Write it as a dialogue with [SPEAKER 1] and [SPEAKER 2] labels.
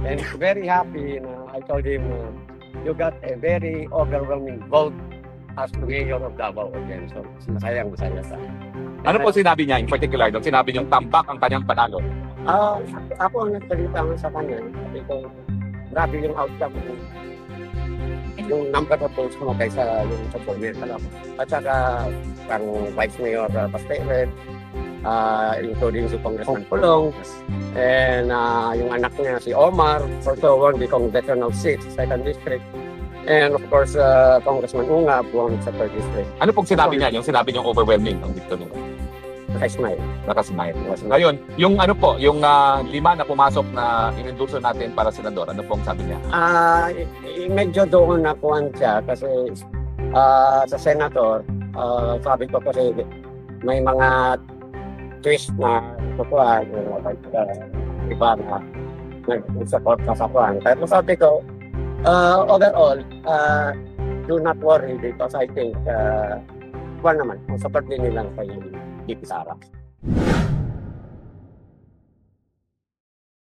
[SPEAKER 1] And very happy na I told him, you got a very overwhelming vote as mayor of Davao again. So, masaya sa.
[SPEAKER 2] Ano po sinabi niya in particular? Nung sinabi niyong tambak ang kanyang panalo?
[SPEAKER 1] Ako ang nagsalita sa kanya. Sabi ko, grabe yung outcome. Yung number of votes mo kaysa yung sa Mayor. At saka, ang Vice Mayor Pastered, including si Congressman Pulong, and yung anak niya si Omar, also won the congressional seat, 2nd District. And of course, Congressman Unga, buwan sa 3rd District.
[SPEAKER 2] Ano pong sinabi niya? Yung sinabi niyong overwhelming ng victory?
[SPEAKER 1] Nakasmile.
[SPEAKER 2] Nakasmile. Ngayon, yung ano po, yung 5 na pumasok na inendorso natin para senador, ano pong sabi niya?
[SPEAKER 1] Medyo doon na kuhan siya kasi sa senator, sabi ko kasi may mga twist na kukuhan, iba na nag-support ka sa kuhan. Pero sabi ko, overall, do not worry because I think, naman, ang support din nilang kay VP Sara.